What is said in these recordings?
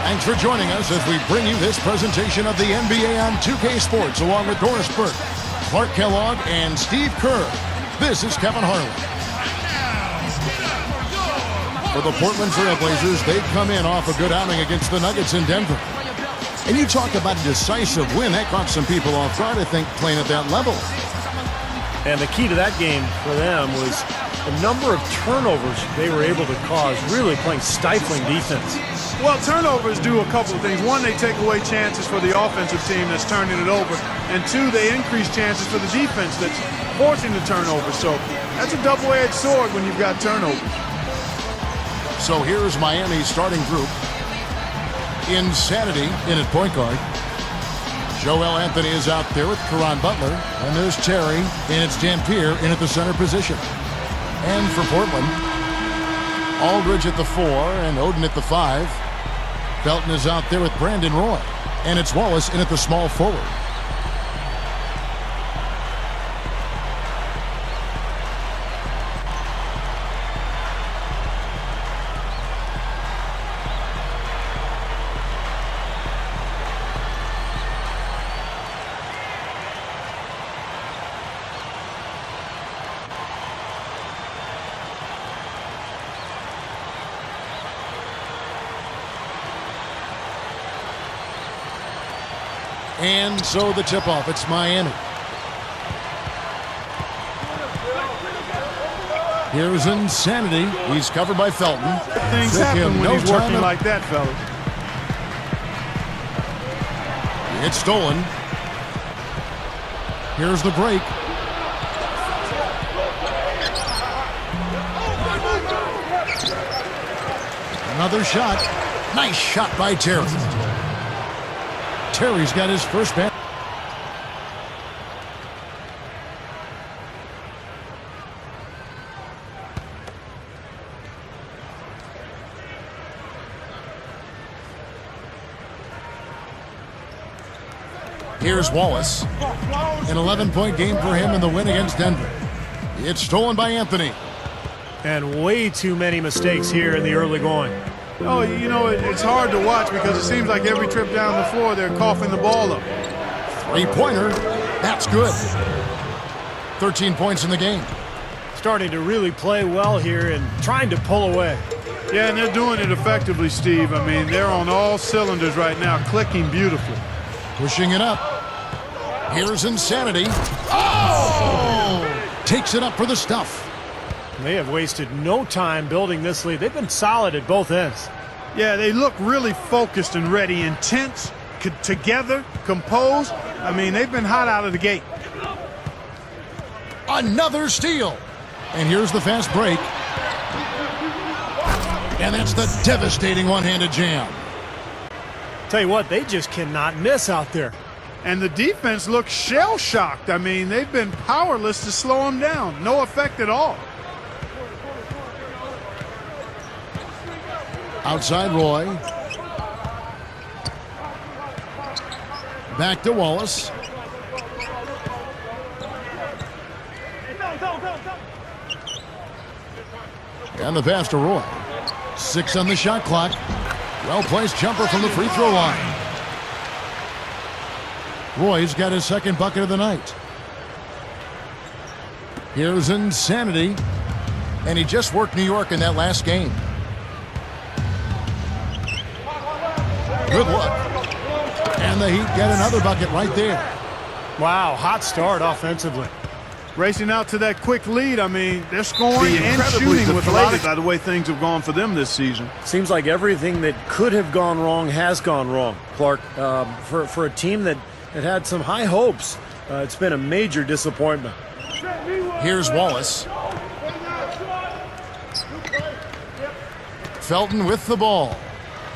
Thanks for joining us as we bring you this presentation of the NBA on 2K Sports, along with Doris Burke, Clark Kellogg, and Steve Kerr. This is Kevin Harlan. For the Portland Trail Blazers, they come in off a good outing against the Nuggets in Denver. And you talk about a decisive win. That caught some people off guard, I think, playing at that level. And the key to that game for them was the number of turnovers they were able to cause, really playing stifling defense. Well, turnovers do a couple of things. One, they take away chances for the offensive team that's turning it over. And two, they increase chances for the defense that's forcing the turnover. So that's a double-edged sword when you've got turnovers. So here's Miami's starting group. Insanity in at point guard. Joel Anthony is out there with Caron Butler. And there's Terry, and it's Dampier in at the center position. And for Portland, Aldridge at the 4 and Oden at the 5. Felton is out there with Brandon Roy. And it's Wallace in at the small forward. And so the tip-off, it's Miami. Here's Insanity. He's covered by Felton. Things happen when he's working like that, fellas. It's stolen. Here's the break. Another shot. Nice shot by Terry. Terry's got his first bat. Here's Wallace. An 11-point game for him in the win against Denver. It's stolen by Anthony. And way too many mistakes here in the early going. Oh, you know, it's hard to watch because it seems like every trip down the floor they're coughing the ball up. Three-pointer. That's good. 13 points in the game. Starting to really play well here and trying to pull away. Yeah, and they're doing it effectively, Steve. I mean, they're on all cylinders right now, clicking beautifully. Pushing it up. Here's Insanity. Oh! Takes it up for the stuff. They have wasted no time building this lead. They've been solid at both ends. Yeah, they look really focused and ready, intense, together, composed. I mean, they've been hot out of the gate. Another steal. And here's the fast break. And that's the devastating one-handed jam. Tell you what, they just cannot miss out there. And the defense looks shell-shocked. I mean, they've been powerless to slow them down. No effect at all. Outside Roy. Back to Wallace. And the pass to Roy. 6 on the shot clock. Well-placed jumper from the free throw line. Roy's got his second bucket of the night. Here's Insanity. And he just worked New York in that last game. Good look. And the Heat get another bucket right there. Wow, hot start offensively. Racing out to that quick lead. I mean, they're scoring and shooting with a lot of by the way things have gone for them this season. Seems like everything that could have gone wrong has gone wrong, Clark. For a team that had some high hopes, it's been a major disappointment. Here's Wallace. Felton with the ball.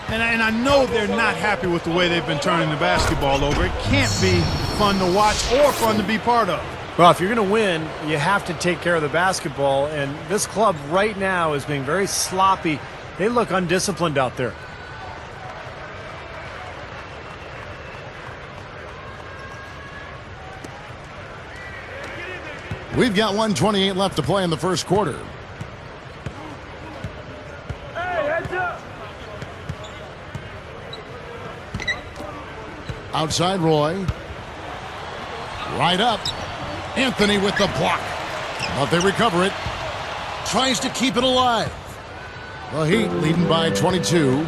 And I know they're not happy with the way they've been turning the basketball over. It can't be fun to watch or fun to be part of. Well, if you're going to win, you have to take care of the basketball. And this club right now is being very sloppy. They look undisciplined out there. We've got 1:28 left to play in the first quarter. Outside Roy. Right up. Anthony with the block. But they recover it. Tries to keep it alive. The Heat leading by 22.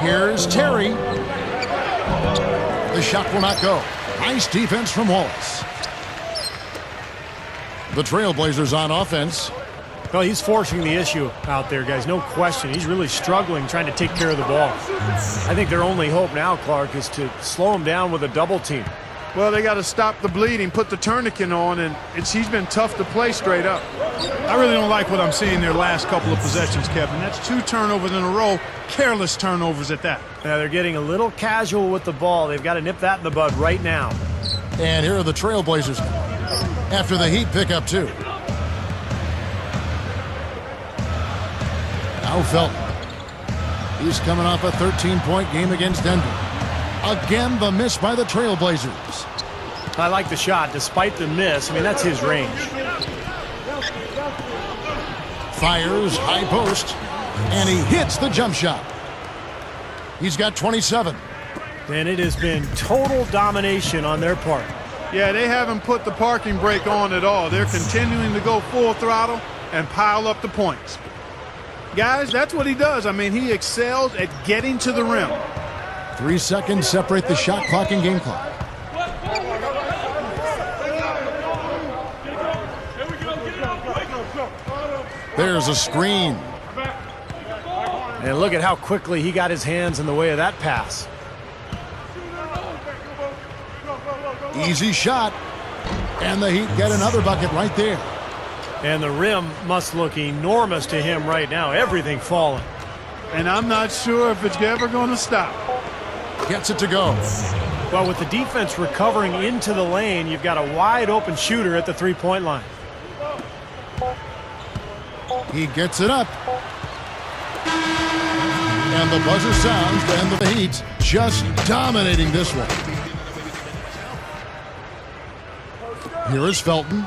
Here's Terry. The shot will not go. Nice defense from Wallace. The Trailblazers on offense. Well, he's forcing the issue out there, guys. No question. He's really struggling trying to take care of the ball. I think their only hope now, Clark, is to slow him down with a double team. Well, they got to stop the bleeding, put the tourniquet on, and he's been tough to play straight up. I really don't like what I'm seeing their last couple of possessions, Kevin. That's 2 turnovers in a row, careless turnovers at that. Now they're getting a little casual with the ball. They've got to nip that in the bud right now. And here are the Trailblazers after the Heat pick up 2. Now Felton. He's coming off a 13-point game against Denver. Again, the miss by the Trailblazers. I like the shot despite the miss. I mean, that's his range. Fires high post, and he hits the jump shot. He's got 27. And it has been total domination on their part. Yeah, they haven't put the parking brake on at all. They're continuing to go full throttle and pile up the points. Guys, that's what he does. I mean, he excels at getting to the rim. 3 seconds separate the shot clock and game clock. There's a screen. And look at how quickly he got his hands in the way of that pass. Easy shot. And the Heat get another bucket right there. And the rim must look enormous to him right now. Everything falling. And I'm not sure if it's ever going to stop. Gets it to go. Well, with the defense recovering into the lane, you've got a wide open shooter at the three-point line. He gets it up. And the buzzer sounds, and the Heat just dominating this one. Here is Felton.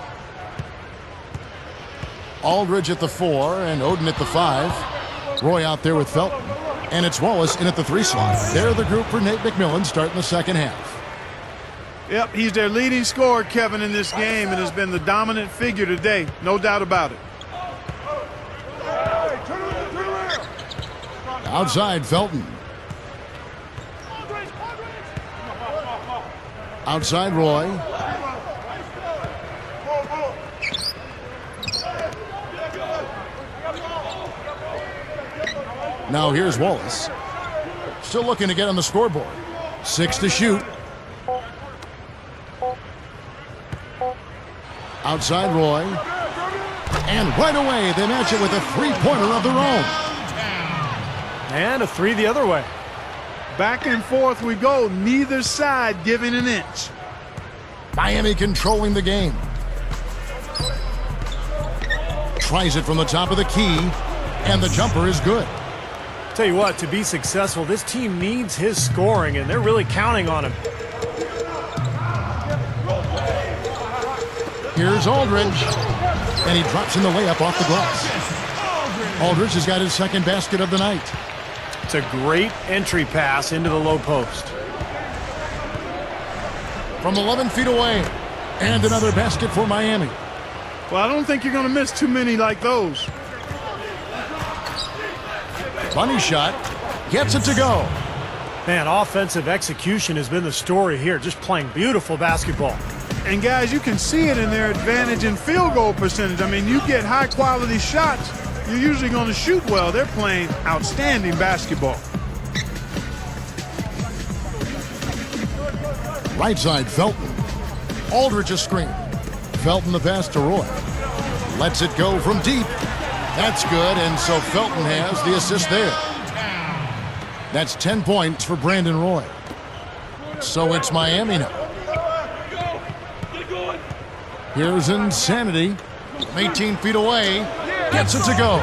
Aldridge at the 4 and Oden at the 5. Roy out there with Felton. And it's Wallace in at the 3 slot. They're the group for Nate McMillan starting the second half. Yep, he's their leading scorer, Kevin, in this game, and has been the dominant figure today. No doubt about it. Outside, Felton. Outside, Roy. Now here's Wallace. Still looking to get on the scoreboard. 6 to shoot. Outside Roy. And right away they match it with a three-pointer of their own. And a 3 the other way. Back and forth we go, neither side giving an inch. Miami controlling the game. Tries it from the top of the key, and the jumper is good. Tell you what, to be successful, this team needs his scoring, and they're really counting on him. Here's Aldridge, and he drops in the layup off the glass. Aldridge has got his second basket of the night. It's a great entry pass into the low post. From 11 feet away, and another basket for Miami. Well, I don't think you're going to miss too many like those. Bunny shot, gets it to go. Man, offensive execution has been the story here, just playing beautiful basketball. And guys, you can see it in their advantage in field goal percentage. I mean, you get high quality shots, you're usually going to shoot well. They're playing outstanding basketball. Right side, Felton. Aldridge a screen. Felton the pass to Roy. Lets it go from deep. That's good, and so Felton has the assist there. That's 10 points for Brandon Roy. So it's Miami now. Here's Insanity. 18 feet away. Gets it to go.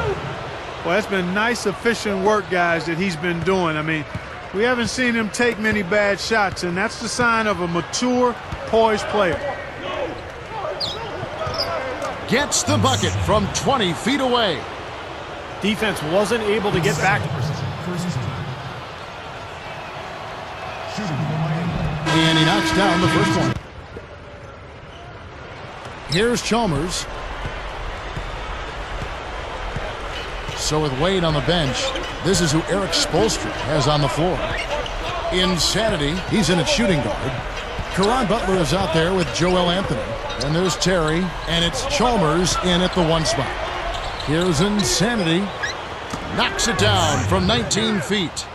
Well, that's been nice, efficient work, guys, that he's been doing. I mean, we haven't seen him take many bad shots, and that's the sign of a mature, poised player. Gets the bucket from 20 feet away. Defense wasn't able to get back. And he knocks down the first one. Here's Chalmers. So with Wade on the bench, this is who Eric Spoelstra has on the floor. Insanity, he's in at shooting guard. Caron Butler is out there with Joel Anthony. And there's Terry, and it's Chalmers in at the 1 spot. Here's Insanity. Knocks it down from 19 feet.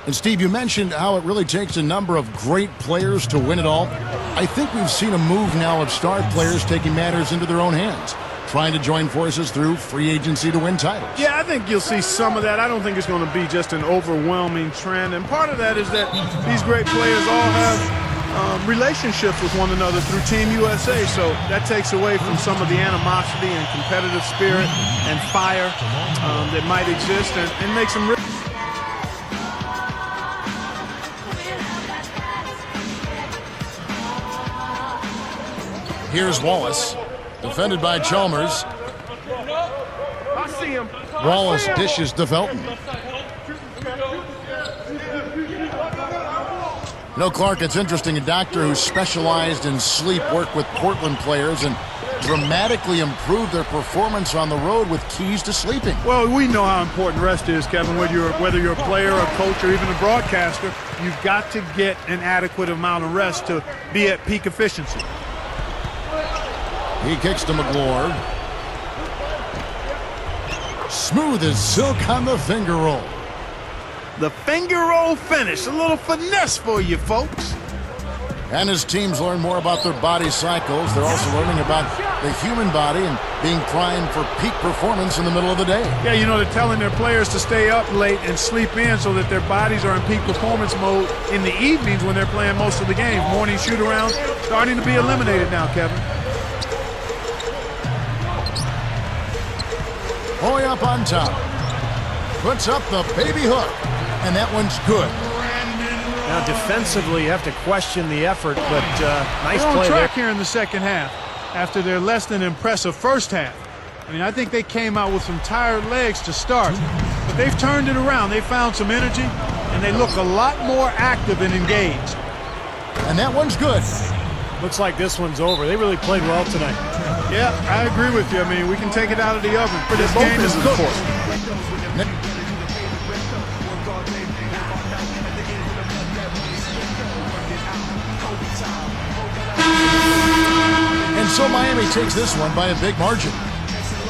And Steve, you mentioned how it really takes a number of great players to win it all. I think we've seen a move now of star players taking matters into their own hands, trying to join forces through free agency to win titles. Yeah, I think you'll see some of that. I don't think it's going to be just an overwhelming trend. And part of that is that these great players all have relationships with one another through Team USA. So that takes away from some of the animosity and competitive spirit and fire that might exist and makes them real. Here's Wallace, defended by Chalmers. I see him. Wallace dishes to Felton. You know, Clark, it's interesting. A doctor who specialized in sleep worked with Portland players and dramatically improved their performance on the road with keys to sleeping. Well, we know how important rest is, Kevin. Whether you're a player, a coach, or even a broadcaster, you've got to get an adequate amount of rest to be at peak efficiency. He kicks to McGlure. Smooth as silk on the finger roll. The finger roll finish. A little finesse for you, folks. And as teams learn more about their body cycles, they're also learning about the human body and being primed for peak performance in the middle of the day. Yeah, you know, they're telling their players to stay up late and sleep in so that their bodies are in peak performance mode in the evenings when they're playing most of the games. Morning shoot-arounds starting to be eliminated now, Kevin. Hoy up on top. Puts up the baby hook. And that one's good. Now defensively, you have to question the effort, but nice They're on play track there. here in the second half after their less than impressive first half. I mean, I think they came out with some tired legs to start, but they've turned it around. They found some energy, and they look a lot more active and engaged. And that one's good. Looks like this one's over. They really played well tonight. Yeah, I agree with you. I mean, we can take it out of the oven, but this game is cooked. And so Miami takes this one by a big margin.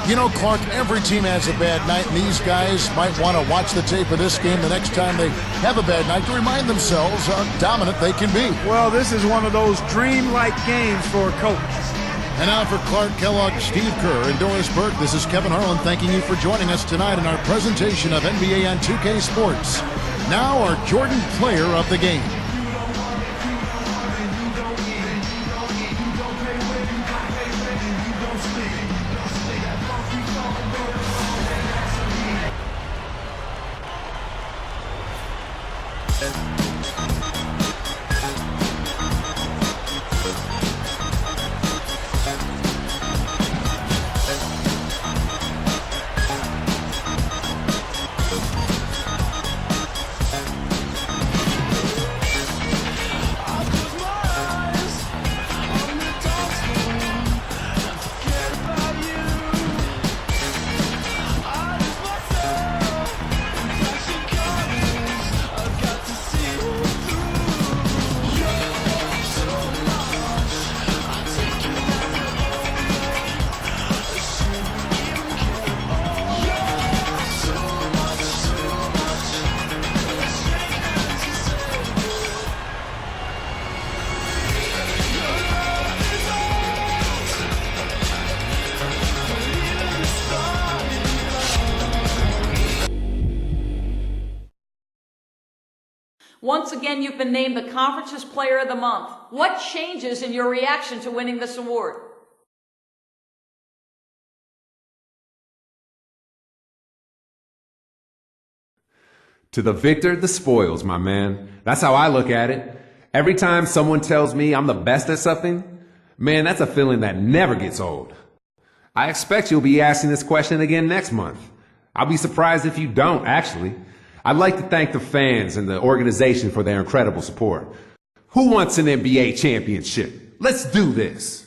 You know, Clark, every team has a bad night, and these guys might want to watch the tape of this game the next time they have a bad night to remind themselves how dominant they can be. Well, this is one of those dream-like games for a coach. And now for Clark Kellogg, Steve Kerr, and Doris Burke, this is Kevin Harlan thanking you for joining us tonight in our presentation of NBA on 2K Sports. Now our Jordan Player of the Game. Once again, you've been named the Conference's Player of the Month. What changes in your reaction to winning this award? To the victor, the spoils, my man. That's how I look at it. Every time someone tells me I'm the best at something, man, that's a feeling that never gets old. I expect you'll be asking this question again next month. I'll be surprised if you don't, actually. I'd like to thank the fans and the organization for their incredible support. Who wants an NBA championship? Let's do this.